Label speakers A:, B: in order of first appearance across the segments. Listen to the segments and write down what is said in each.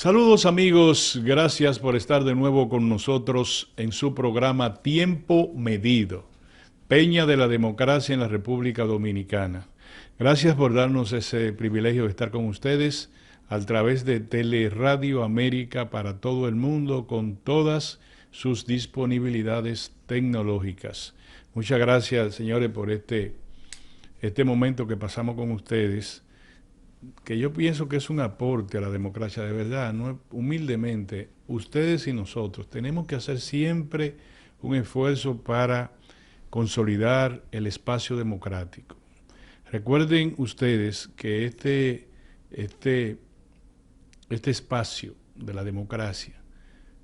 A: Saludos amigos, gracias por estar de nuevo con nosotros en su programa Tiempo Medido, Peña de la Democracia en la República Dominicana. Gracias por darnos ese privilegio de estar con ustedes a través de Teleradio América para todo el mundo con todas sus disponibilidades tecnológicas. Muchas gracias, señores, por este momento que pasamos con ustedes, que yo pienso que es un aporte a la democracia de verdad, ¿no? Humildemente, ustedes y nosotros tenemos que hacer siempre un esfuerzo para consolidar el espacio democrático. Recuerden ustedes que este, este espacio de la democracia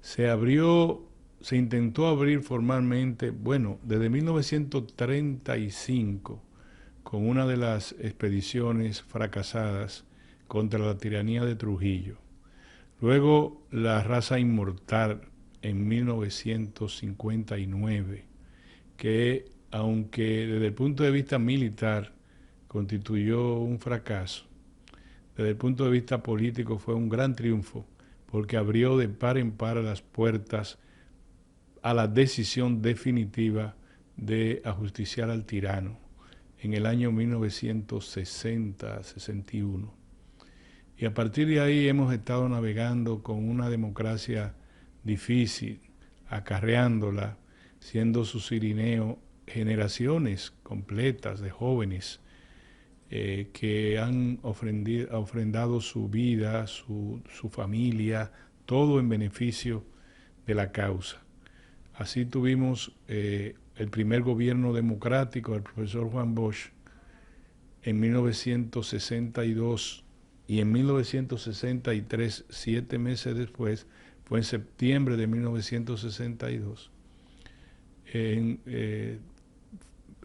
A: se abrió, se intentó abrir formalmente, bueno, desde 1935, con una de las expediciones fracasadas contra la tiranía de Trujillo. Luego la raza inmortal en 1959, que aunque desde el punto de vista militar constituyó un fracaso, desde el punto de vista político fue un gran triunfo, porque abrió de par en par las puertas a la decisión definitiva de ajusticiar al tirano en el año 1960-61. Y a partir de ahí hemos estado navegando con una democracia difícil, acarreándola, siendo su cirineo generaciones completas de jóvenes que han ofrendado su vida, su familia, todo en beneficio de la causa. Así tuvimos el primer gobierno democrático del profesor Juan Bosch en 1962 y en 1963, 7 meses después, fue en septiembre de 1962,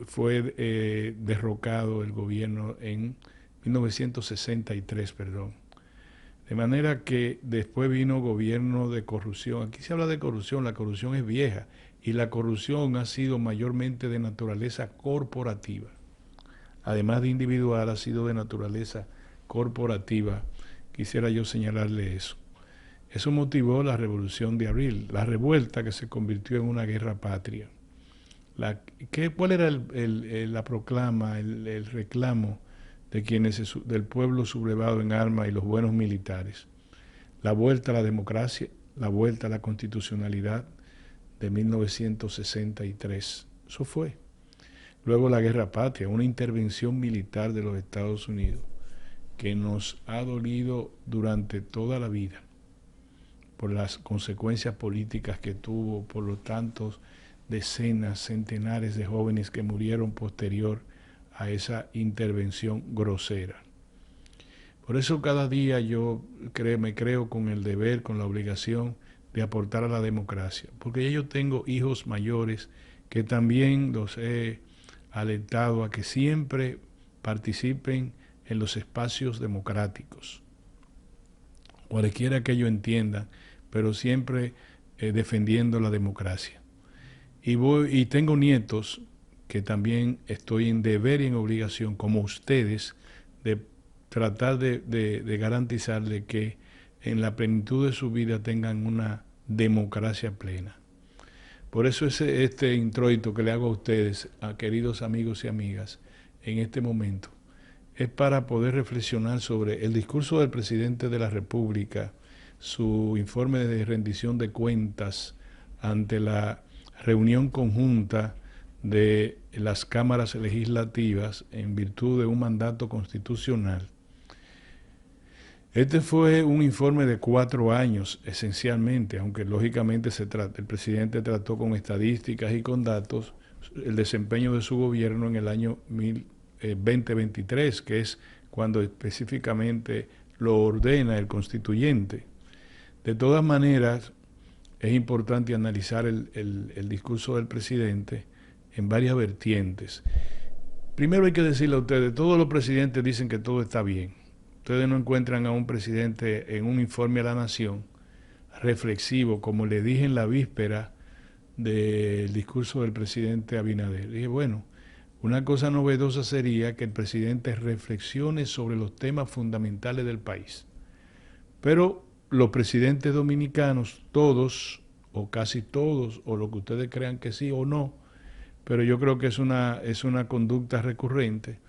A: fue derrocado el gobierno en 1963, perdón. De manera que después vino gobierno de corrupción. Aquí se habla de corrupción, la corrupción es vieja y la corrupción ha sido mayormente de naturaleza corporativa. Además de individual, ha sido de naturaleza corporativa. Quisiera yo señalarle eso. Eso motivó la revolución de abril, la revuelta que se convirtió en una guerra patria. ¿Cuál era la proclama, el reclamo de quienes del pueblo sublevado en armas y los buenos militares? La vuelta a la democracia, la vuelta a la constitucionalidad de 1963. Eso fue. Luego la guerra patria, una intervención militar de los Estados Unidos que nos ha dolido durante toda la vida por las consecuencias políticas que tuvo, por los tantos decenas, centenares de jóvenes que murieron posterior a esa intervención grosera. Por eso cada día yo me creo con el deber, con la obligación de aportar a la democracia, porque yo tengo hijos mayores que también los he alentado a que siempre participen en los espacios democráticos, cualquiera que ellos entiendan, pero siempre defendiendo la democracia. Y tengo nietos que también estoy en deber y en obligación, como ustedes, de tratar de garantizarle que en la plenitud de su vida tengan una democracia plena. Por eso este introito que le hago a ustedes, a queridos amigos y amigas, en este momento, es para poder reflexionar sobre el discurso del presidente de la República, su informe de rendición de cuentas ante la reunión conjunta de las cámaras legislativas en virtud de un mandato constitucional. Este fue un informe de 4 años, esencialmente, aunque lógicamente el presidente trató con estadísticas y con datos el desempeño de su gobierno en el año 2023, que es cuando específicamente lo ordena el constituyente. De todas maneras, es importante analizar el discurso del presidente en varias vertientes. Primero hay que decirle a ustedes, todos los presidentes dicen que todo está bien. Ustedes no encuentran a un presidente en un informe a la nación reflexivo, como le dije en la víspera del discurso del presidente Abinader. Dije, bueno, una cosa novedosa sería que el presidente reflexione sobre los temas fundamentales del país. Pero los presidentes dominicanos, todos o casi todos, o lo que ustedes crean que sí o no, pero yo creo que es una conducta recurrente,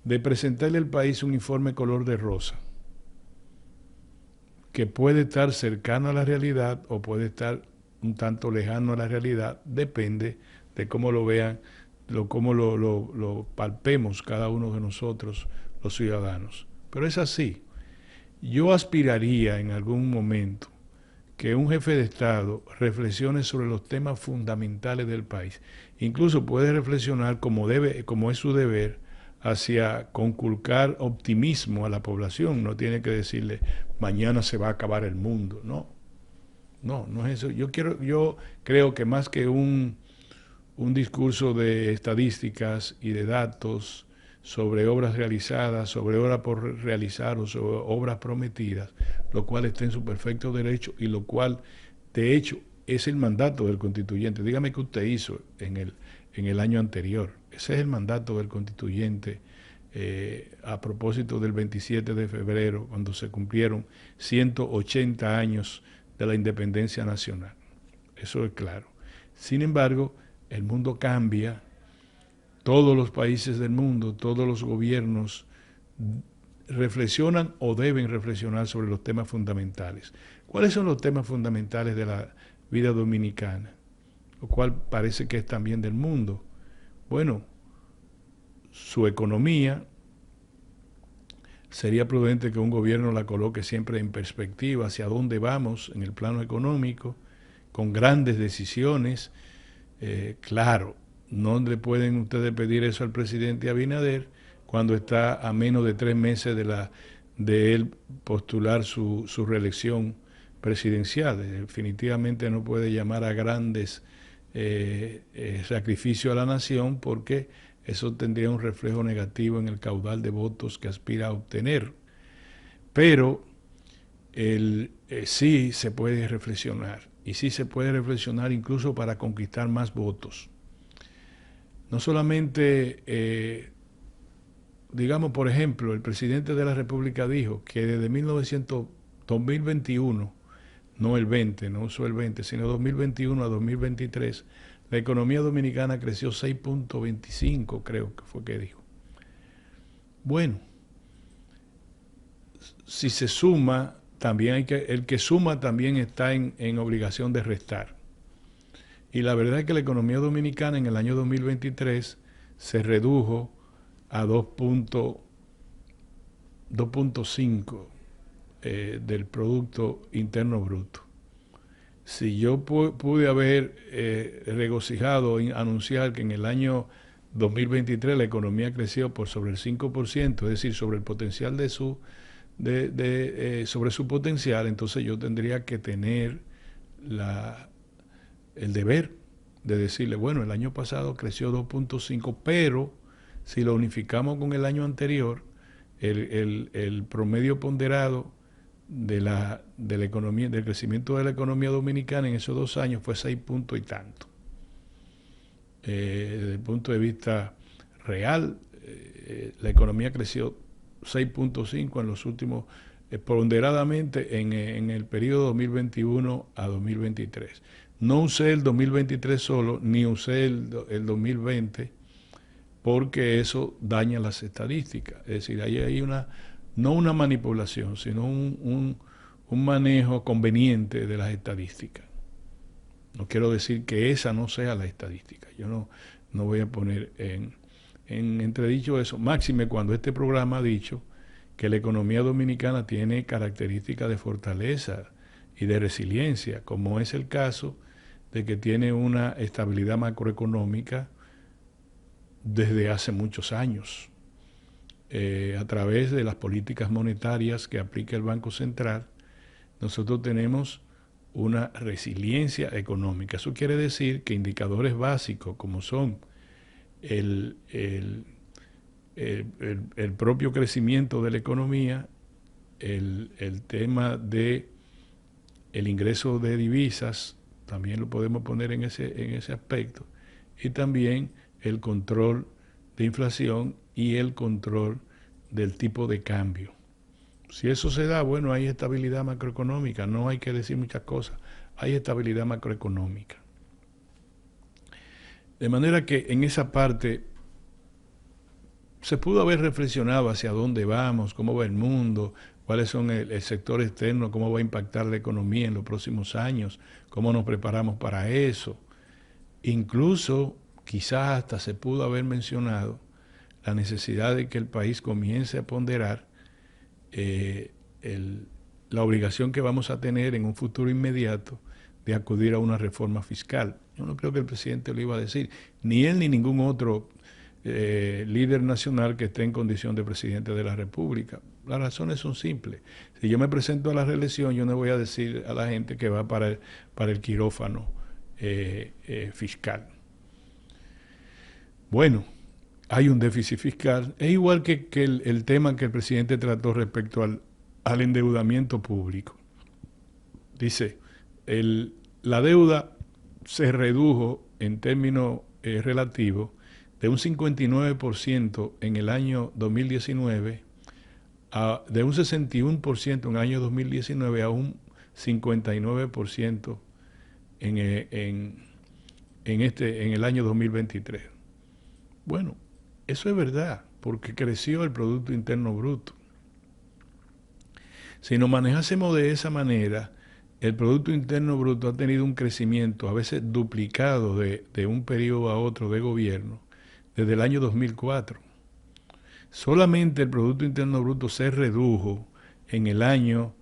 A: de presentarle al país un informe color de rosa, que puede estar cercano a la realidad o puede estar un tanto lejano a la realidad, depende de cómo lo vean, cómo lo palpemos cada uno de nosotros, los ciudadanos. Pero es así. Yo aspiraría en algún momento que un jefe de Estado reflexione sobre los temas fundamentales del país. Incluso puede reflexionar como es su deber, hacia conculcar optimismo a la población. No tiene que decirle mañana se va a acabar el mundo. No, no es eso. Yo creo que más que un discurso de estadísticas y de datos sobre obras realizadas, sobre obras por realizar o sobre obras prometidas, lo cual está en su perfecto derecho y lo cual, de hecho, es el mandato del constituyente. Dígame qué usted hizo en el año anterior. Ese es el mandato del constituyente a propósito del 27 de febrero, cuando se cumplieron 180 años de la independencia nacional. Eso es claro. Sin embargo, el mundo cambia, todos los países del mundo, todos los gobiernos reflexionan o deben reflexionar sobre los temas fundamentales. ¿Cuáles son los temas fundamentales de la vida dominicana? Lo cual parece que es también del mundo. Bueno, su economía, sería prudente que un gobierno la coloque siempre en perspectiva hacia dónde vamos en el plano económico, con grandes decisiones. Claro, no le pueden ustedes pedir eso al presidente Abinader cuando está a menos de 3 meses de él postular su reelección presidencial. Definitivamente no puede llamar a grandes sacrificios a la nación, porque eso tendría un reflejo negativo en el caudal de votos que aspira a obtener. Pero sí se puede reflexionar, y sí se puede reflexionar incluso para conquistar más votos. No solamente, digamos, por ejemplo, el presidente de la República dijo que desde 2021, no el 20, no usó el 20, sino 2021 a 2023, la economía dominicana creció 6.25, creo que fue que dijo. Bueno, si se suma, también el que suma también está en obligación de restar. Y la verdad es que la economía dominicana en el año 2023 se redujo a 2.5 del Producto Interno Bruto. Si yo pude haber regocijado en anunciar que en el año 2023 la economía creció por sobre el 5%, es decir, sobre el potencial sobre su potencial, entonces yo tendría que tener el deber de decirle, bueno, el año pasado creció 2.5, pero si lo unificamos con el año anterior, el promedio ponderado de la economía, del crecimiento de la economía dominicana en esos 2 años fue 6 puntos y tanto. Desde el punto de vista real, la economía creció 6.5 en los últimos, ponderadamente en el periodo 2021 a 2023. No usé el 2023 solo, ni usé el 2020, porque eso daña las estadísticas. Es decir, ahí hay no una manipulación, sino un manejo conveniente de las estadísticas. No quiero decir que esa no sea la estadística. Yo no voy a poner en entredicho eso. Máxime cuando este programa ha dicho que la economía dominicana tiene características de fortaleza y de resiliencia, como es el caso de que tiene una estabilidad macroeconómica desde hace muchos años, a través de las políticas monetarias que aplica el Banco Central. Nosotros tenemos una resiliencia económica. Eso quiere decir que indicadores básicos como son el propio crecimiento de la economía, el tema de el ingreso de divisas, también lo podemos poner en ese aspecto, y también el control de inflación y el control del tipo de cambio. Si eso se da, bueno, hay estabilidad macroeconómica, no hay que decir muchas cosas, hay estabilidad macroeconómica. De manera que en esa parte se pudo haber reflexionado hacia dónde vamos, cómo va el mundo, cuáles son el sector externo, cómo va a impactar la economía en los próximos años, cómo nos preparamos para eso. Incluso quizás hasta se pudo haber mencionado la necesidad de que el país comience a ponderar la obligación que vamos a tener en un futuro inmediato de acudir a una reforma fiscal. Yo no creo que el presidente lo iba a decir, ni él ni ningún otro líder nacional que esté en condición de presidente de la República. Las razones son simples. Si yo me presento a la reelección, yo no voy a decir a la gente que va para el quirófano fiscal. Bueno, hay un déficit fiscal. Es igual que el tema que el presidente trató respecto al endeudamiento público. Dice, la deuda se redujo en términos relativos de un 59% en el año 2019, de un 61% en el año 2019 a un 59% en el año 2023. Bueno, eso es verdad, porque creció el Producto Interno Bruto. Si nos manejásemos de esa manera, el Producto Interno Bruto ha tenido un crecimiento a veces duplicado de un periodo a otro de gobierno desde el año 2004. Solamente el Producto Interno Bruto se redujo en el año,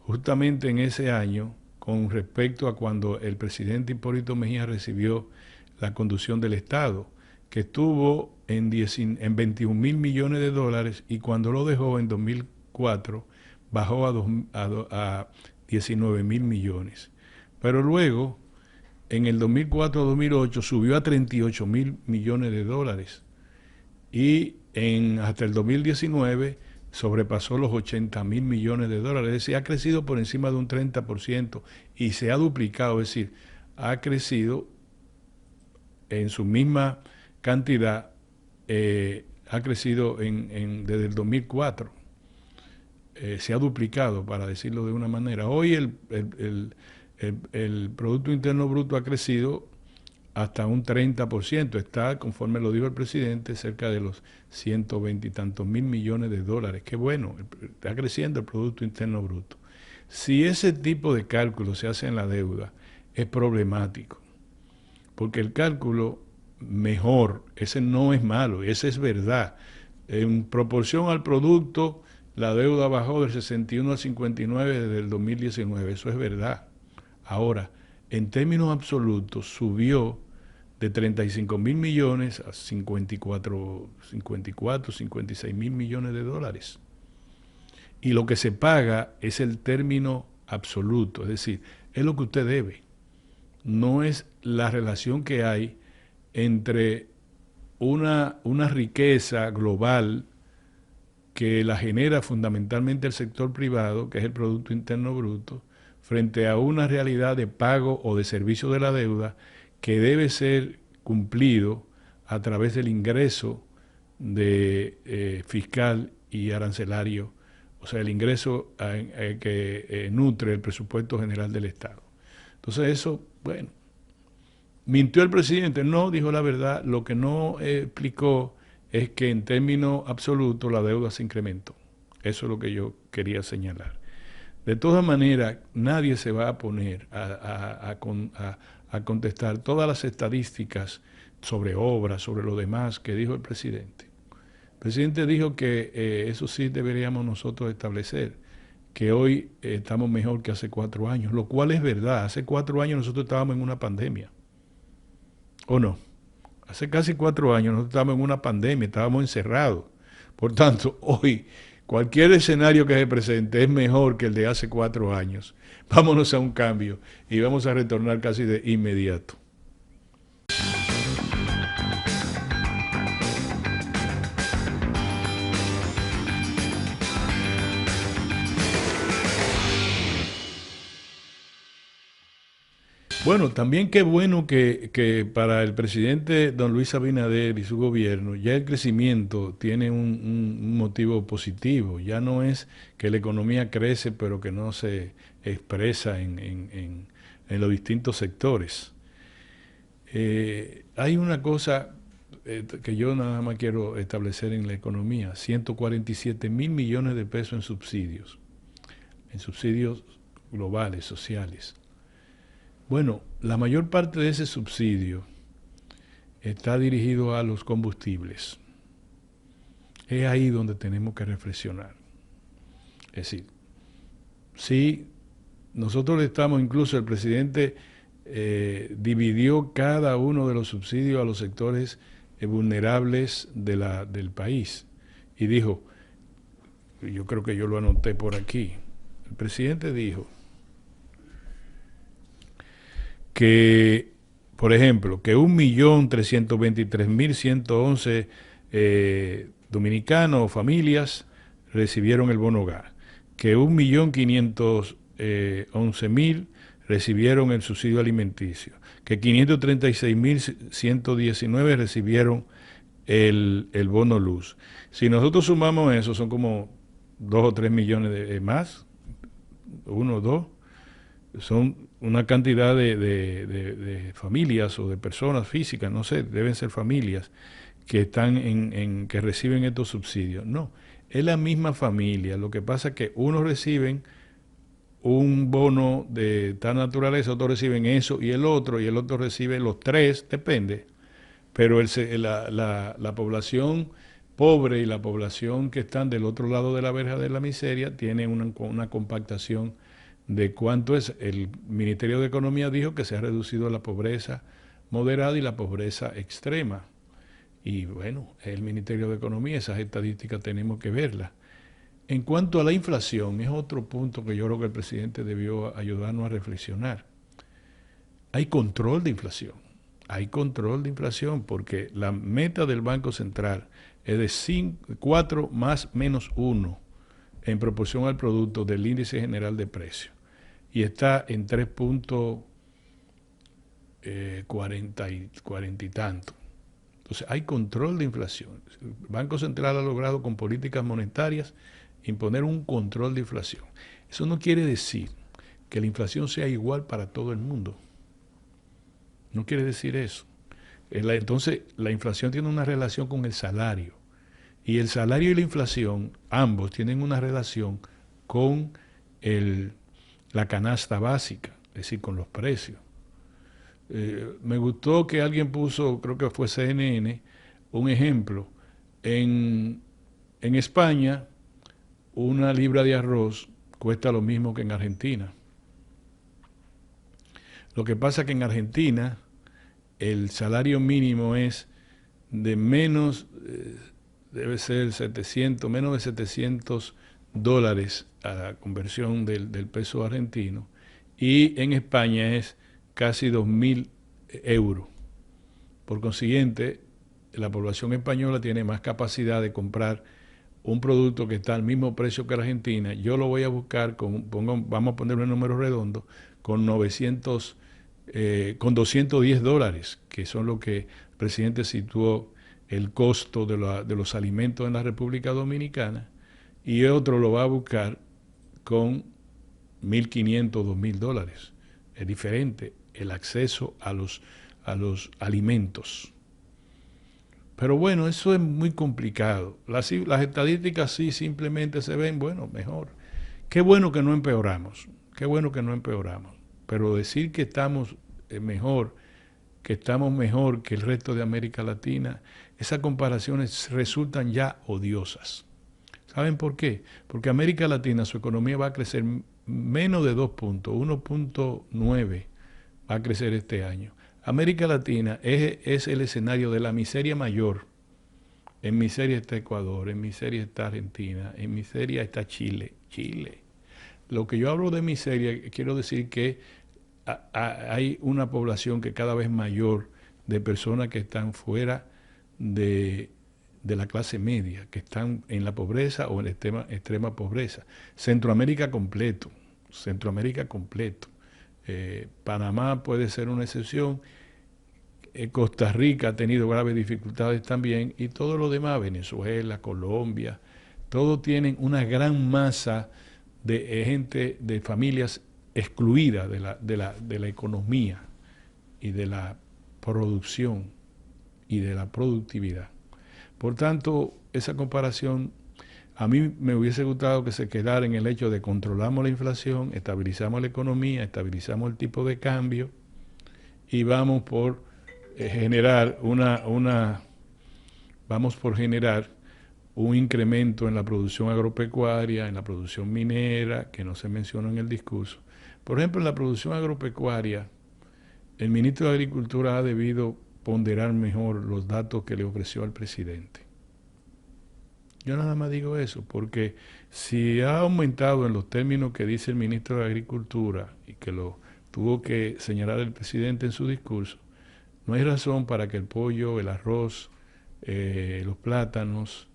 A: justamente en ese año, con respecto a cuando el presidente Hipólito Mejía recibió la conducción del Estado, que estuvo en 21.000 millones de dólares y cuando lo dejó en 2004 bajó a 19.000 millones. Pero luego, en el 2004-2008 subió a 38.000 millones de dólares y hasta el 2019 sobrepasó los 80.000 millones de dólares. Es decir, ha crecido por encima de un 30% y se ha duplicado, es decir, ha crecido en su misma cantidad, ha crecido desde el 2004. Se ha duplicado, para decirlo de una manera. Hoy el Producto Interno Bruto ha crecido hasta un 30%. Está, conforme lo dijo el presidente, cerca de los 120 y tantos mil millones de dólares. Qué bueno, está creciendo el Producto Interno Bruto. Si ese tipo de cálculo se hace en la deuda, es problemático. Porque el cálculo mejor, ese no es malo, ese es verdad. En proporción al producto, la deuda bajó del 61 al 59 desde el 2019, eso es verdad. Ahora, en términos absolutos, subió de 35.000 millones a 54, 56 mil millones de dólares. Y lo que se paga es el término absoluto, es decir, es lo que usted debe. No es la relación que hay entre una riqueza global que la genera fundamentalmente el sector privado, que es el Producto Interno Bruto, frente a una realidad de pago o de servicio de la deuda que debe ser cumplido a través del ingreso fiscal y arancelario, o sea, el ingreso que nutre el presupuesto general del Estado. Entonces eso, bueno, ¿mintió el presidente? No, dijo la verdad. Lo que no explicó es que en términos absolutos la deuda se incrementó. Eso es lo que yo quería señalar. De todas maneras, nadie se va a poner a contestar todas las estadísticas sobre obras, sobre lo demás que dijo el presidente. El presidente dijo que eso sí deberíamos nosotros establecer, que hoy estamos mejor que hace 4 años, lo cual es verdad. Hace 4 años nosotros estábamos en una pandemia. ¿O no? Hace casi 4 años nosotros estábamos en una pandemia, estábamos encerrados. Por tanto, hoy cualquier escenario que se presente es mejor que el de hace 4 años. Vámonos a un cambio y vamos a retornar casi de inmediato. Bueno, también qué bueno que para el presidente don Luis Abinader y su gobierno ya el crecimiento tiene un motivo positivo. Ya no es que la economía crece pero que no se expresa en los distintos sectores. Hay una cosa que yo nada más quiero establecer en la economía, 147.000 millones de pesos en subsidios globales, sociales. Bueno, la mayor parte de ese subsidio está dirigido a los combustibles. Es ahí donde tenemos que reflexionar. Es decir, si nosotros estamos, incluso el presidente dividió cada uno de los subsidios a los sectores vulnerables del país y dijo, yo creo que yo lo anoté por aquí, el presidente dijo que, por ejemplo, que 1.323.111 dominicanos o familias recibieron el bono gas, que 1.511.000 recibieron el subsidio alimenticio, que 536.119 recibieron el bono luz. Si nosotros sumamos eso, son como 2 o 3 millones de más, 1 o 2, son una cantidad de familias o de personas físicas, no sé, deben ser familias que están que reciben estos subsidios. No, es la misma familia. Lo que pasa es que unos reciben un bono de tal naturaleza, otros reciben eso y el otro recibe los tres, depende. Pero la población pobre y la población que están del otro lado de la verja de la miseria tiene una compactación de cuánto es. El Ministerio de Economía dijo que se ha reducido la pobreza moderada y la pobreza extrema. Y bueno, el Ministerio de Economía, esas estadísticas tenemos que verlas. En cuanto a la inflación, es otro punto que yo creo que el presidente debió ayudarnos a reflexionar. Hay control de inflación. Hay control de inflación porque la meta del Banco Central es de 4 más menos 1 en proporción al producto del índice general de precios. Y está en 3.40 y tanto. Entonces hay control de inflación. El Banco Central ha logrado con políticas monetarias imponer un control de inflación. Eso no quiere decir que la inflación sea igual para todo el mundo. No quiere decir eso. Entonces, la inflación tiene una relación con el salario. Y el salario y la inflación, ambos tienen una relación con la canasta básica, es decir, con los precios. Me gustó que alguien puso, creo que fue CNN, un ejemplo. En España, una libra de arroz cuesta lo mismo que en Argentina. Lo que pasa es que en Argentina el salario mínimo es de menos, debe ser 700, menos de $700 a la conversión del peso argentino, y en España es casi 2.000 euros. Por consiguiente, la población española tiene más capacidad de comprar un producto que está al mismo precio que Argentina. Yo lo voy a buscar, vamos a poner un número redondo, con $210, que son lo que el presidente situó el costo de los alimentos en la República Dominicana, y otro lo va a buscar con 1.500, $2.000. Es diferente el acceso a los alimentos. Pero bueno, eso es muy complicado. Las estadísticas sí simplemente se ven, bueno, mejor. Qué bueno que no empeoramos, qué bueno que no empeoramos. Pero decir que estamos mejor que el resto de América Latina, esas comparaciones resultan ya odiosas. ¿Saben por qué? Porque América Latina, su economía va a crecer menos de 2 puntos, 1.9 va a crecer este año. América Latina es el escenario de la miseria mayor. En miseria está Ecuador, en miseria está Argentina, en miseria está Chile. Lo que yo hablo de miseria, quiero decir que hay una población que cada vez mayor de personas que están fuera de la clase media, que están en la pobreza o en extrema pobreza. Centroamérica completo. Panamá puede ser una excepción. Costa Rica ha tenido graves dificultades también, y todo lo demás, Venezuela, Colombia, todos tienen una gran masa de gente, de familias excluidas de la economía y de la producción y de la productividad. Por tanto, esa comparación a mí me hubiese gustado que se quedara en el hecho de controlamos la inflación, estabilizamos la economía, estabilizamos el tipo de cambio y vamos por generar vamos por generar un incremento en la producción agropecuaria, en la producción minera, que no se mencionó en el discurso. Por ejemplo, en la producción agropecuaria, el ministro de Agricultura ha debido ponderar mejor los datos que le ofreció al presidente. Yo nada más digo eso, porque si ha aumentado en los términos que dice el ministro de Agricultura y que lo tuvo que señalar el presidente en su discurso, no hay razón para que el pollo, el arroz, los plátanos,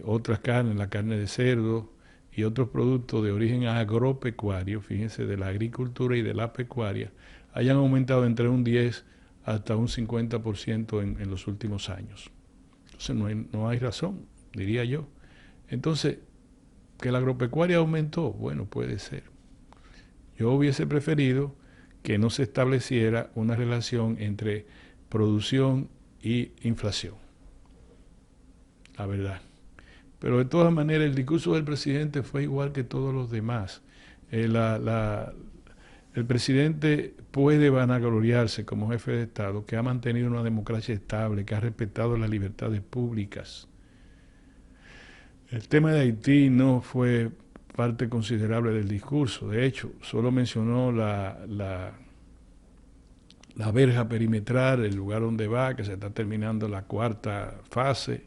A: otras carnes, la carne de cerdo y otros productos de origen agropecuario, fíjense, de la agricultura y de la pecuaria, hayan aumentado entre un 10 hasta un 50% en los últimos años. Entonces no hay razón, diría yo. Entonces, que la agropecuaria aumentó, bueno, puede ser. Yo hubiese preferido que no se estableciera una relación entre producción y inflación, la verdad. Pero de todas maneras el discurso del presidente fue igual que todos los demás. El presidente puede vanagloriarse como jefe de Estado que ha mantenido una democracia estable, que ha respetado las libertades públicas. El tema de Haití no fue parte considerable del discurso. De hecho, solo mencionó la verja perimetral, el lugar donde va, que se está terminando la cuarta fase,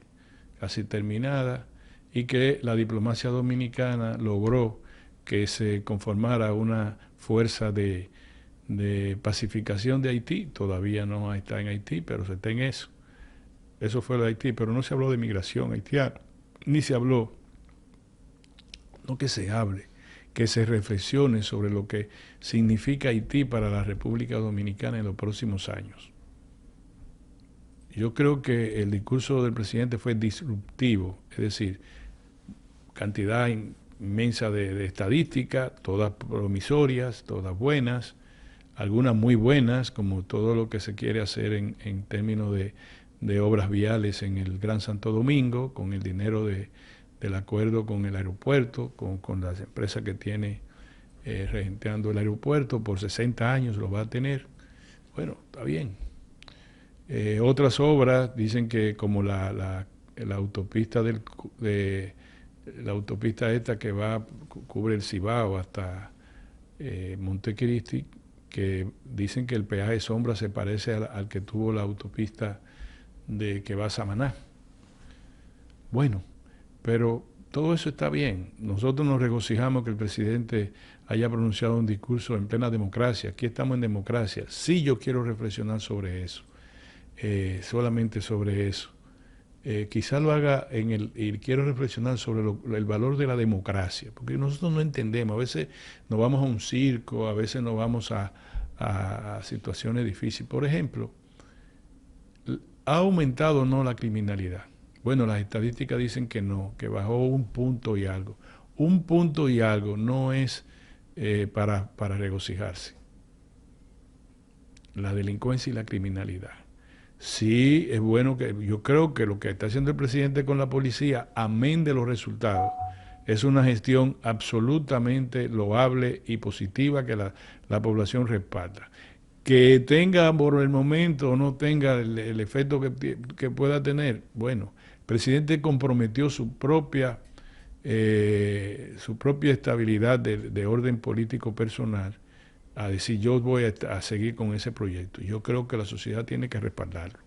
A: casi terminada, y que la diplomacia dominicana logró que se conformara una fuerza de pacificación de Haití. Todavía no está en Haití, pero se está en eso. Eso fue de Haití, pero no se habló de migración haitiana, ni se habló, no que se hable, que se reflexione sobre lo que significa Haití para la República Dominicana en los próximos años. Yo creo que el discurso del presidente fue disruptivo, es decir, cantidad inmensa de estadísticas, todas promisorias, todas buenas, algunas muy buenas, como todo lo que se quiere hacer en términos de obras viales en el Gran Santo Domingo, con el dinero del acuerdo con el aeropuerto, con las empresas que tiene regenteando el aeropuerto, por 60 años lo va a tener. Bueno, está bien. Otras obras dicen que como la autopista la autopista esta que cubre el Cibao hasta Montecristi, que dicen que el peaje sombra se parece al que tuvo la autopista que va a Samaná. Bueno, pero todo eso está bien. Nosotros nos regocijamos que el presidente haya pronunciado un discurso en plena democracia. Aquí estamos en democracia. Sí, yo quiero reflexionar sobre eso, solamente sobre eso. Quizá lo haga y quiero reflexionar sobre el valor de la democracia, porque nosotros no entendemos. A veces nos vamos a un circo, a veces nos vamos a situaciones difíciles. Por ejemplo, ¿ha aumentado o no la criminalidad? Bueno, las estadísticas dicen que no, que bajó un punto y algo. Un punto y algo no es para regocijarse. La delincuencia y la criminalidad. Sí, es bueno que yo creo que lo que está haciendo el presidente con la policía, amén de los resultados, es una gestión absolutamente loable y positiva que la población respalda. Que tenga por el momento o no tenga el efecto que pueda tener, bueno, el presidente comprometió su propia estabilidad de orden político personal a decir yo voy a seguir con ese proyecto. Yo creo que la sociedad tiene que respaldarlo.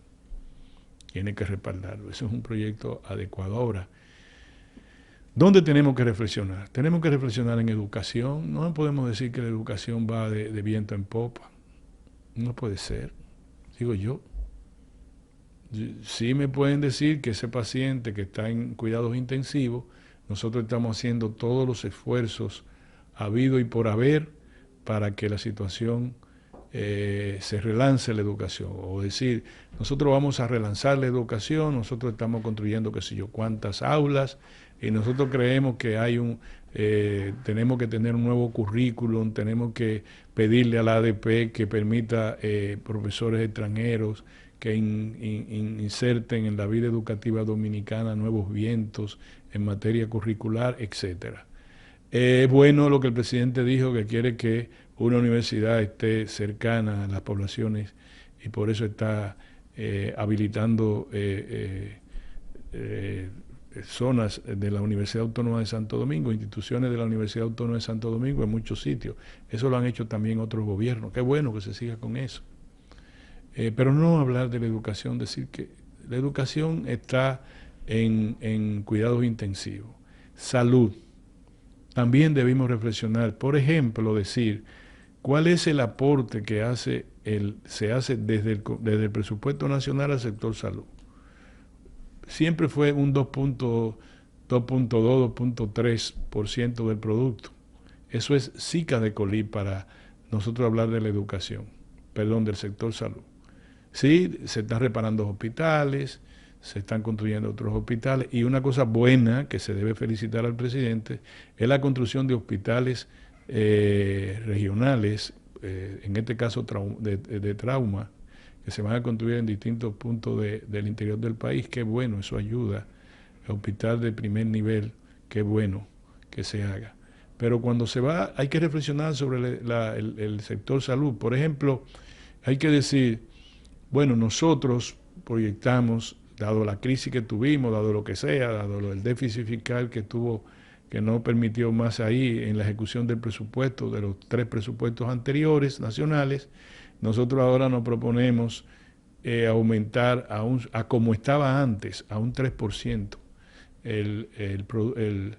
A: Tiene que respaldarlo. Ese es un proyecto adecuado. Ahora, ¿dónde tenemos que reflexionar? Tenemos que reflexionar en educación. No podemos decir que la educación va de viento en popa. No puede ser, digo yo. Sí me pueden decir que ese paciente que está en cuidados intensivos, nosotros estamos haciendo todos los esfuerzos habido y por haber para que la situación se relance la educación. O decir, nosotros vamos a relanzar la educación, nosotros estamos construyendo qué sé yo cuántas aulas, y nosotros creemos que tenemos que tener un nuevo currículum, tenemos que pedirle a la ADP que permita profesores extranjeros que inserten en la vida educativa dominicana nuevos vientos en materia curricular, etcétera. Es bueno lo que el presidente dijo, que quiere que una universidad esté cercana a las poblaciones, y por eso está habilitando zonas de la Universidad Autónoma de Santo Domingo, instituciones de la Universidad Autónoma de Santo Domingo en muchos sitios. Eso lo han hecho también otros gobiernos. Qué bueno que se siga con eso. Pero no hablar de la educación, decir que la educación está en cuidados intensivos. Salud. También debimos reflexionar, por ejemplo, decir cuál es el aporte que se hace desde el presupuesto nacional al sector salud. Siempre fue un 2.3% del producto. Eso es cica de colí para nosotros hablar de la educación, perdón, del sector salud. Sí, se están reparando hospitales, se están construyendo otros hospitales, y una cosa buena que se debe felicitar al presidente es la construcción de hospitales regionales, en este caso de trauma, que se van a construir en distintos puntos del interior del país. Qué bueno, eso ayuda. El hospital de primer nivel, qué bueno que se haga. Pero cuando se va, hay que reflexionar sobre el sector salud. Por ejemplo, hay que decir, bueno, nosotros proyectamos, dado la crisis que tuvimos, dado lo que sea, dado el déficit fiscal que no permitió más ahí en la ejecución del presupuesto, de los 3 presupuestos anteriores nacionales, nosotros ahora nos proponemos aumentar a como estaba antes, a un 3%, el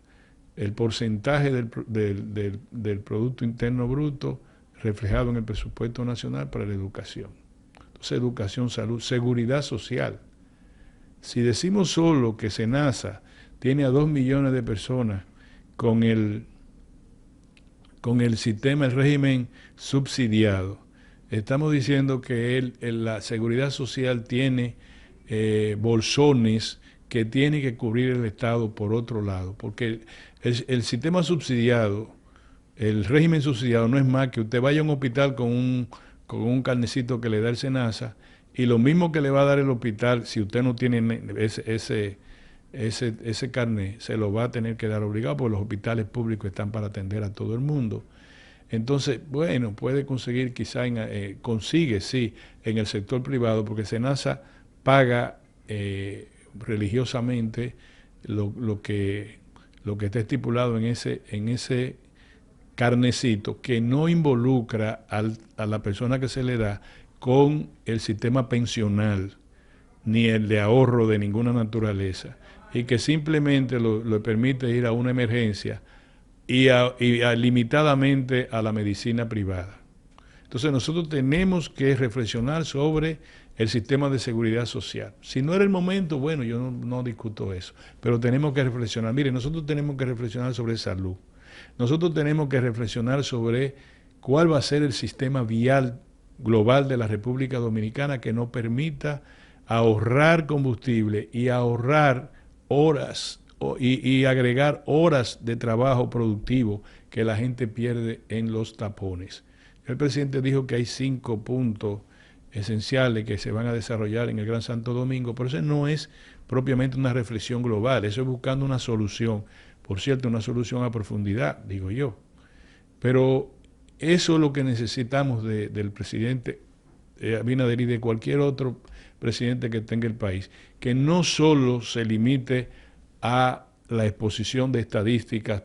A: porcentaje del Producto Interno Bruto reflejado en el presupuesto nacional para la educación. Entonces, educación, salud, seguridad social. Si decimos solo que SENASA tiene a 2 millones de personas con el sistema, el régimen subsidiado, estamos diciendo que la seguridad social tiene bolsones que tiene que cubrir el Estado por otro lado, porque el sistema subsidiado, el régimen subsidiado no es más que usted vaya a un hospital con un carnecito que le da el SENASA, y lo mismo que le va a dar el hospital, si usted no tiene ese carnet, se lo va a tener que dar obligado, porque los hospitales públicos están para atender a todo el mundo. Entonces, bueno, puede conseguir consigue, sí, en el sector privado, porque SENASA paga religiosamente lo que está estipulado en ese carnecito, que no involucra a la persona que se le da con el sistema pensional, ni el de ahorro de ninguna naturaleza, y que simplemente le permite ir a una emergencia y limitadamente a la medicina privada. Entonces nosotros tenemos que reflexionar sobre el sistema de seguridad social. Si no era el momento, bueno, yo no discuto eso, pero tenemos que reflexionar. Mire, nosotros tenemos que reflexionar sobre salud. Nosotros tenemos que reflexionar sobre cuál va a ser el sistema vial global de la República Dominicana que nos permita ahorrar combustible y ahorrar horas y agregar horas de trabajo productivo que la gente pierde en los tapones. El presidente dijo que hay 5 puntos esenciales que se van a desarrollar en el Gran Santo Domingo, pero eso no es propiamente una reflexión global, eso es buscando una solución, por cierto, una solución a profundidad, digo yo. Pero eso es lo que necesitamos del presidente Abinader y de cualquier otro presidente que tenga el país, que no solo se limite a la exposición de estadísticas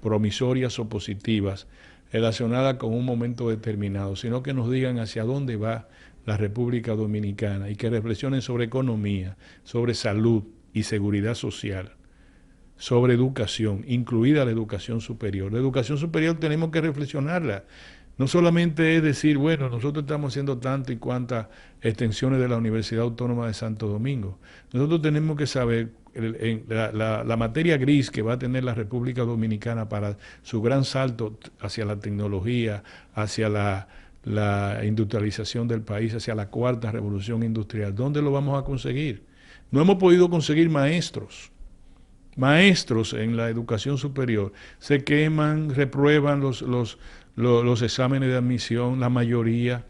A: promisorias o positivas relacionadas con un momento determinado, sino que nos digan hacia dónde va la República Dominicana y que reflexionen sobre economía, sobre salud y seguridad social, sobre educación, incluida la educación superior. La educación superior tenemos que reflexionarla. No solamente es decir, bueno, nosotros estamos haciendo tanto y cuantas extensiones de la Universidad Autónoma de Santo Domingo. Nosotros tenemos que saber la materia gris que va a tener la República Dominicana para su gran salto hacia la tecnología, hacia la industrialización del país, hacia la cuarta revolución industrial. ¿Dónde lo vamos a conseguir? No hemos podido conseguir maestros. Maestros en la educación superior. Se queman, reprueban los exámenes de admisión, la mayoría.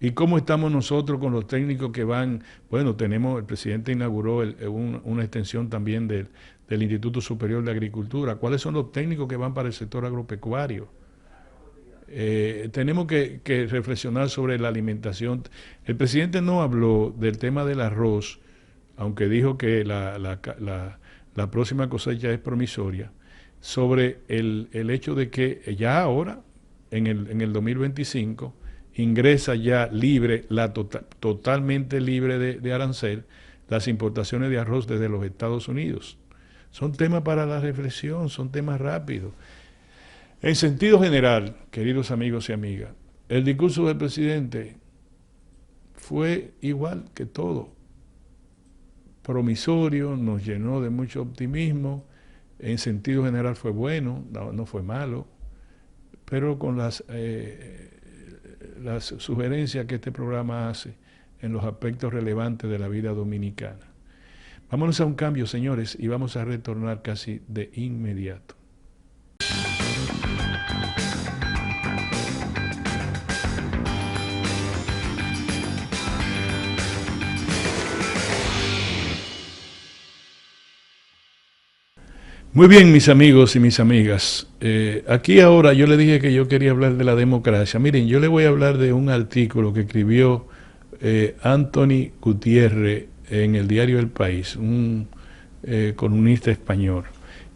A: ¿Y cómo estamos nosotros con los técnicos que van? Bueno, el presidente inauguró una extensión también del Instituto Superior de Agricultura. ¿Cuáles son los técnicos que van para el sector agropecuario? Tenemos que reflexionar sobre la alimentación. El presidente no habló del tema del arroz, aunque dijo que la próxima cosecha es promisoria, sobre el hecho de que ya ahora, en el 2025, ingresa ya libre, totalmente libre de arancel, las importaciones de arroz desde los Estados Unidos. Son temas para la reflexión, son temas rápidos. En sentido general, queridos amigos y amigas, el discurso del presidente fue igual que todo, promisorio, nos llenó de mucho optimismo, en sentido general fue bueno, no fue malo, pero con las sugerencias que este programa hace en los aspectos relevantes de la vida dominicana. Vámonos a un cambio, señores, y vamos a retornar casi de inmediato. Muy bien, mis amigos y mis amigas. Aquí ahora yo le dije que yo quería hablar de la democracia. Miren, yo le voy a hablar de un artículo que escribió Anthony Gutiérrez en el diario El País, un columnista español.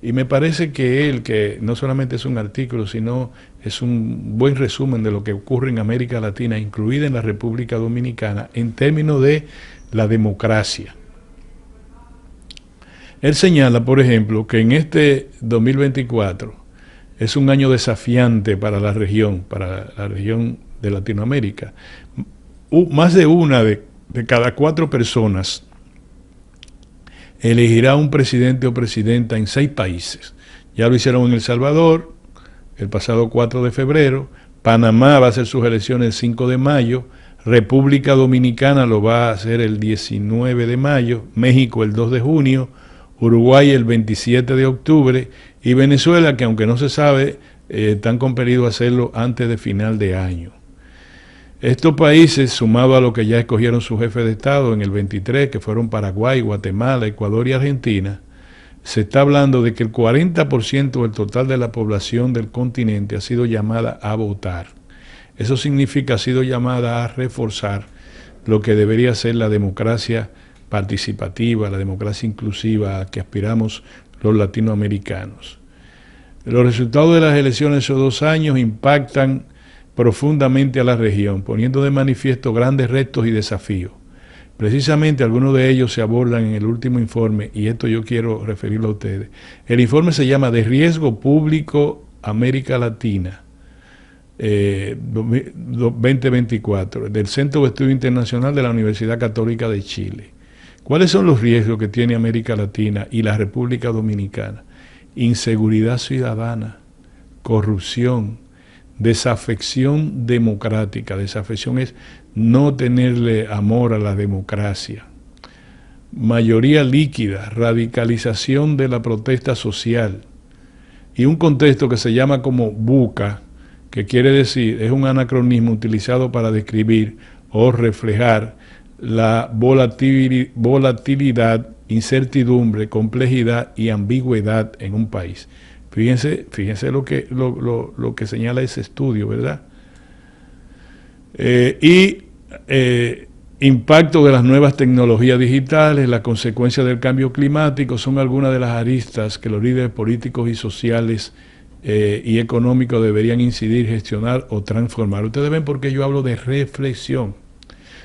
A: Y me parece que él, que no solamente es un artículo, sino es un buen resumen de lo que ocurre en América Latina, incluida en la República Dominicana, en términos de la democracia. Él señala, por ejemplo, que en este 2024 es un año desafiante para la región de Latinoamérica. Más de una de cada 4 personas elegirá un presidente o presidenta en 6 países. Ya lo hicieron en El Salvador el pasado 4 de febrero, Panamá va a hacer sus elecciones el 5 de mayo, República Dominicana lo va a hacer el 19 de mayo, México el 2 de junio, Uruguay el 27 de octubre y Venezuela, que aunque no se sabe, están compelidos a hacerlo antes de final de año. Estos países, sumado a lo que ya escogieron sus jefes de Estado en el 23, que fueron Paraguay, Guatemala, Ecuador y Argentina, se está hablando de que el 40% del total de la población del continente ha sido llamada a votar. Eso significa ha sido llamada a reforzar lo que debería ser la democracia participativa, la democracia inclusiva a que aspiramos los latinoamericanos. Los resultados de las elecciones de esos 2 años impactan profundamente a la región, poniendo de manifiesto grandes retos y desafíos. Precisamente algunos de ellos se abordan en el último informe, y esto yo quiero referirlo a ustedes. El informe se llama De Riesgo Público América Latina 2024, del Centro de Estudio Internacional de la Universidad Católica de Chile. ¿Cuáles son los riesgos que tiene América Latina y la República Dominicana? Inseguridad ciudadana, corrupción, desafección democrática. Desafección es no tenerle amor a la democracia. Mayoría líquida, radicalización de la protesta social y un contexto que se llama como VUCA, que quiere decir, es un anacronismo utilizado para describir o reflejar la volatilidad, incertidumbre, complejidad y ambigüedad en un país. Fíjense lo que señala ese estudio, ¿verdad? Impacto de las nuevas tecnologías digitales, las consecuencias del cambio climático son algunas de las aristas que los líderes políticos y sociales y económicos deberían incidir, gestionar o transformar. Ustedes ven por qué yo hablo de reflexión.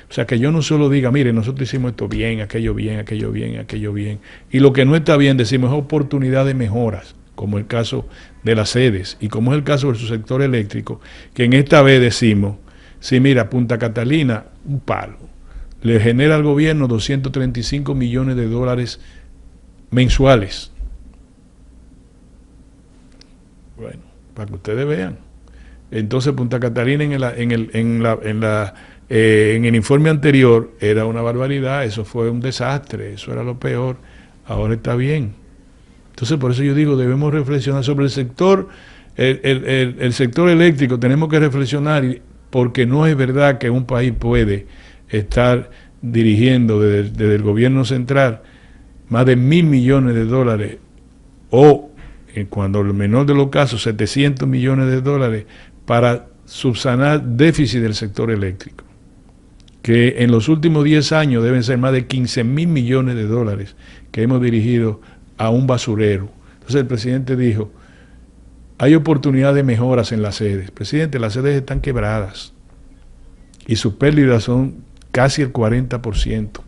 A: O sea, que yo no solo diga, mire, nosotros hicimos esto bien, aquello bien, aquello bien, aquello bien. Y lo que no está bien, decimos, es oportunidad de mejoras, como el caso de las sedes y como es el caso del subsector eléctrico, que en esta vez decimos, sí, mira, Punta Catalina, un palo. Le genera al gobierno 235 millones de dólares mensuales. Bueno, para que ustedes vean. Entonces Punta Catalina en el informe anterior era una barbaridad, eso fue un desastre, eso era lo peor, ahora está bien. Entonces por eso yo digo, debemos reflexionar sobre el sector, el sector eléctrico, tenemos que reflexionar porque no es verdad que un país puede estar dirigiendo desde el gobierno central más de 1.000 millones de dólares o, cuando el menor de los casos, 700 millones de dólares para subsanar déficit del sector eléctrico, que en los últimos 10 años deben ser más de 15.000 millones de dólares que hemos dirigido a un basurero. Entonces el presidente dijo, hay oportunidad de mejoras en las sedes. Presidente, las sedes están quebradas y sus pérdidas son casi el 40%.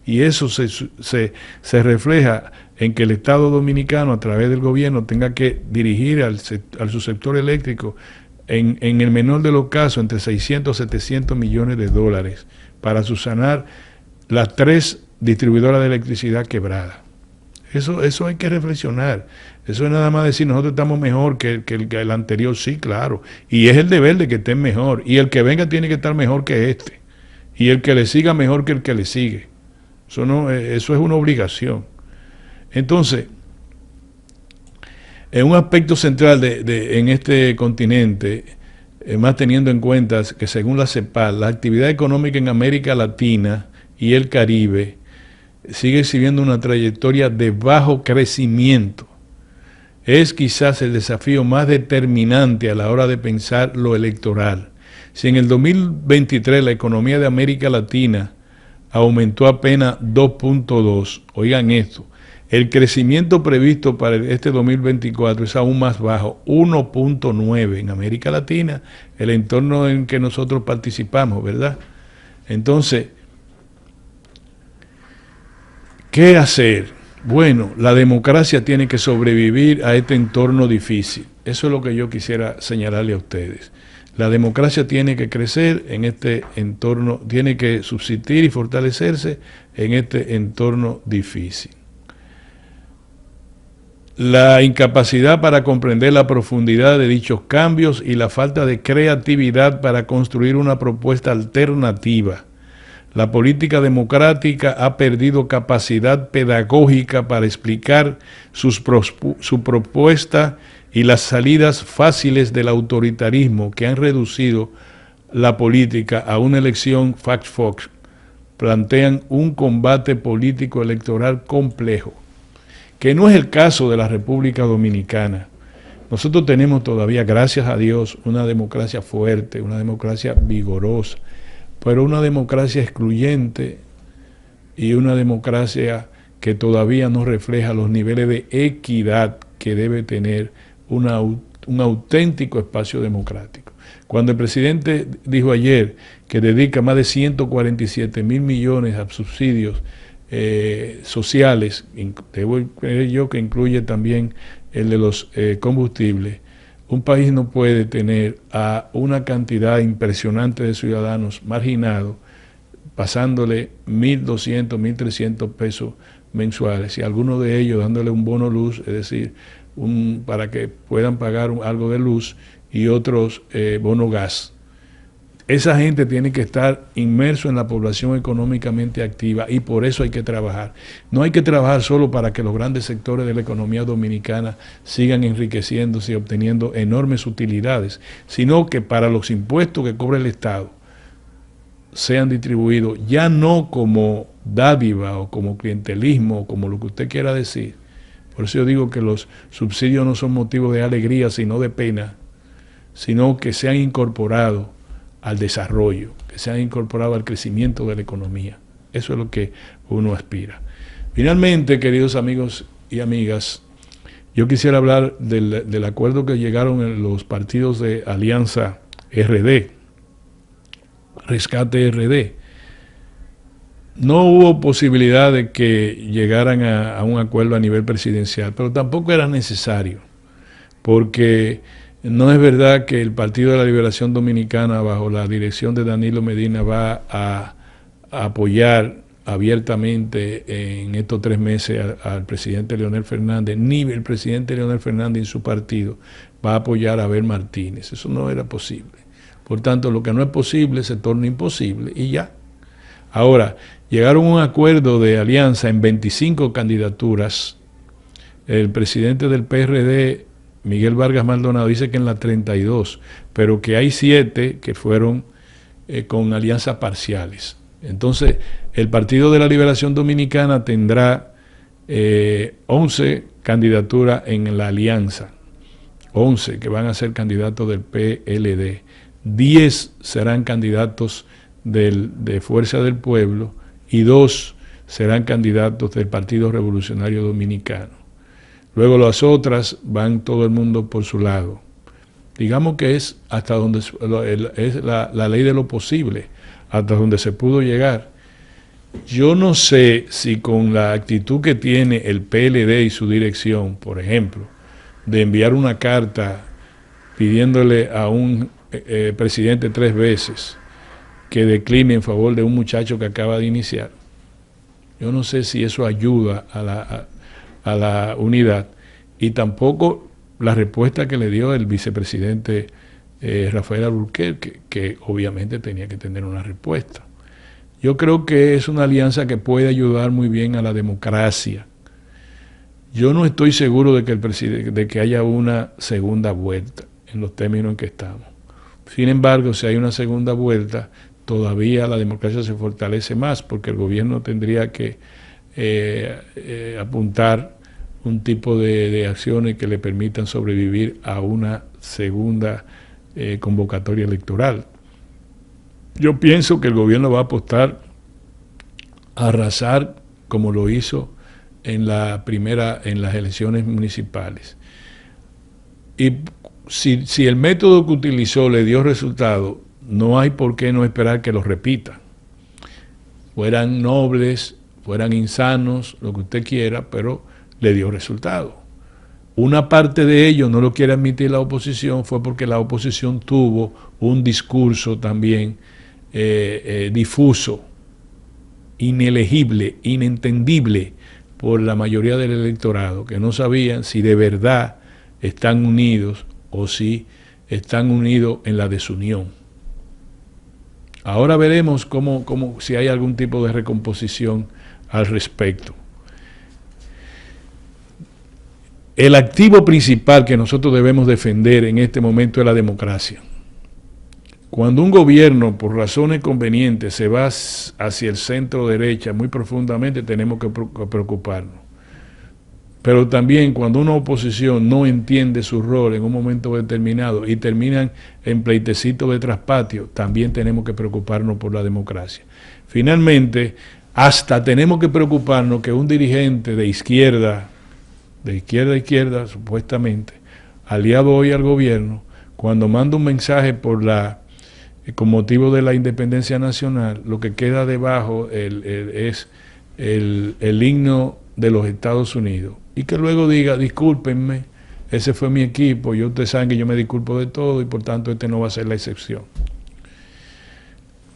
A: Y eso se refleja en que el Estado Dominicano, a través del gobierno, tenga que dirigir al su sector eléctrico en el menor de los casos entre 600 y 700 millones de dólares para subsanar las 3 distribuidoras de electricidad quebradas. Eso hay que reflexionar. Eso es nada más decir, nosotros estamos mejor que el anterior, sí, claro. Y es el deber de que estén mejor. Y el que venga tiene que estar mejor que este. Y el que le siga mejor que el que le sigue. Eso es una obligación. Entonces, en un aspecto central en este continente, más teniendo en cuenta que según la CEPAL, la actividad económica en América Latina y el Caribe sigue exhibiendo una trayectoria de bajo crecimiento. Es quizás el desafío más determinante a la hora de pensar lo electoral. Si en el 2023 la economía de América Latina aumentó apenas 2.2, oigan esto, el crecimiento previsto para este 2024 es aún más bajo, 1.9 en América Latina, el entorno en que nosotros participamos, ¿verdad? Entonces, ¿qué hacer? Bueno, la democracia tiene que sobrevivir a este entorno difícil. Eso es lo que yo quisiera señalarle a ustedes. La democracia tiene que crecer en este entorno, tiene que subsistir y fortalecerse en este entorno difícil. La incapacidad para comprender la profundidad de dichos cambios y la falta de creatividad para construir una propuesta alternativa. La política democrática ha perdido capacidad pedagógica para explicar su propuesta y las salidas fáciles del autoritarismo que han reducido la política a una elección fact-fox. Plantean un combate político electoral complejo, que no es el caso de la República Dominicana. Nosotros tenemos todavía, gracias a Dios, una democracia fuerte, una democracia vigorosa, pero una democracia excluyente y una democracia que todavía no refleja los niveles de equidad que debe tener un auténtico espacio democrático. Cuando el presidente dijo ayer que dedica más de 147 mil millones a subsidios sociales, debo creer yo que incluye también el de los combustibles, un país no puede tener a una cantidad impresionante de ciudadanos marginados pasándole 1.200, 1.300 pesos mensuales y algunos de ellos dándole un bono luz, es decir, para que puedan pagar algo de luz y otros bono gas. Esa gente tiene que estar inmerso en la población económicamente activa y por eso hay que trabajar. No hay que trabajar solo para que los grandes sectores de la economía dominicana sigan enriqueciéndose y obteniendo enormes utilidades, sino que para los impuestos que cobra el Estado sean distribuidos ya no como dádiva o como clientelismo o como lo que usted quiera decir. Por eso yo digo que los subsidios no son motivos de alegría sino de pena, sino que sean incorporados al desarrollo, que se han incorporado al crecimiento de la economía. Eso es lo que uno aspira. Finalmente, queridos amigos y amigas, yo quisiera hablar del acuerdo que llegaron en los partidos de Alianza RD, Rescate RD. No hubo posibilidad de que llegaran a un acuerdo a nivel presidencial, pero tampoco era necesario, porque no es verdad que el Partido de la Liberación Dominicana, bajo la dirección de Danilo Medina, va a apoyar abiertamente en estos 3 meses al presidente Leonel Fernández, ni el presidente Leonel Fernández y su partido va a apoyar a Abel Martínez. Eso no era posible. Por tanto, lo que no es posible se torna imposible y ya. Ahora, llegaron a un acuerdo de alianza en 25 candidaturas. El presidente del PRD, Miguel Vargas Maldonado, dice que en las 32, pero que hay 7 que fueron con alianzas parciales. Entonces, el Partido de la Liberación Dominicana tendrá 11 candidaturas en la alianza, 11 que van a ser candidatos del PLD, 10 serán candidatos de Fuerza del Pueblo y 2 serán candidatos del Partido Revolucionario Dominicano. Luego las otras van todo el mundo por su lado. Digamos que es hasta donde es la ley de lo posible, hasta donde se pudo llegar. Yo no sé si con la actitud que tiene el PLD y su dirección, por ejemplo, de enviar una carta pidiéndole a un presidente 3 veces que decline en favor de un muchacho que acaba de iniciar, yo no sé si eso ayuda a la unidad, y tampoco la respuesta que le dio el vicepresidente Rafael Alburquerque, que obviamente tenía que tener una respuesta. Yo creo que es una alianza que puede ayudar muy bien a la democracia. Yo no estoy seguro de que haya una segunda vuelta en los términos en que estamos. Sin embargo, si hay una segunda vuelta, todavía la democracia se fortalece más, porque el gobierno tendría que apuntar un tipo de acciones que le permitan sobrevivir a una segunda convocatoria electoral. Yo pienso que el gobierno va a apostar a arrasar como lo hizo en las elecciones municipales. Y si el método que utilizó le dio resultado, no hay por qué no esperar que lo repita. Fueran nobles, fueran insanos, lo que usted quiera, pero le dio resultado. Una parte de ello no lo quiere admitir la oposición, fue porque la oposición tuvo un discurso también difuso, inelegible, inentendible por la mayoría del electorado, que no sabían si de verdad están unidos o si están unidos en la desunión. Ahora veremos si hay algún tipo de recomposición al respecto. El activo principal que nosotros debemos defender en este momento es la democracia. Cuando un gobierno, por razones convenientes, se va hacia el centro derecha muy profundamente, tenemos que preocuparnos. Pero también cuando una oposición no entiende su rol en un momento determinado y terminan en pleitecitos de traspatio, también tenemos que preocuparnos por la democracia. Finalmente, hasta tenemos que preocuparnos que un dirigente de izquierda a izquierda, supuestamente, aliado hoy al gobierno, cuando manda un mensaje con motivo de la independencia nacional, lo que queda debajo es el himno de los Estados Unidos. Y que luego diga, discúlpenme, ese fue mi equipo, y ustedes saben que yo me disculpo de todo y por tanto este no va a ser la excepción.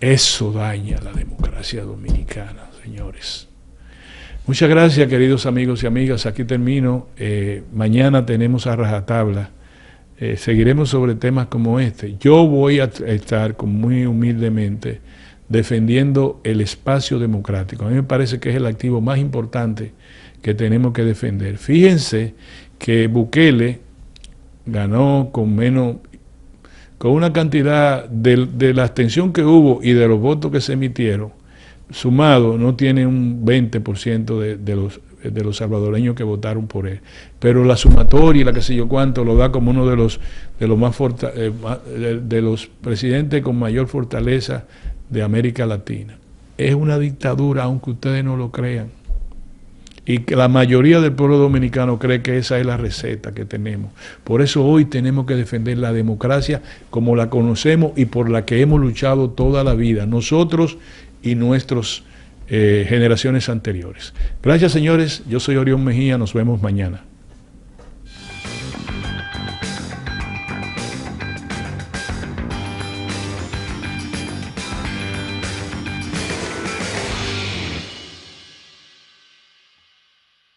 A: Eso daña la democracia dominicana, señores. Muchas gracias, queridos amigos y amigas. Aquí termino. Mañana tenemos a rajatabla. Seguiremos sobre temas como este. Yo voy a estar muy humildemente defendiendo el espacio democrático. A mí me parece que es el activo más importante que tenemos que defender. Fíjense que Bukele ganó con una cantidad de la abstención que hubo y de los votos que se emitieron, sumado, no tiene un 20% de los salvadoreños que votaron por él. Pero la sumatoria y la que sé yo cuánto lo da como uno de los presidentes con mayor fortaleza de América Latina. Es una dictadura, aunque ustedes no lo crean. Y que la mayoría del pueblo dominicano cree que esa es la receta que tenemos. Por eso hoy tenemos que defender la democracia como la conocemos y por la que hemos luchado toda la vida, nosotros y nuestras generaciones anteriores. Gracias, señores. Yo soy Orión Mejía. Nos vemos mañana.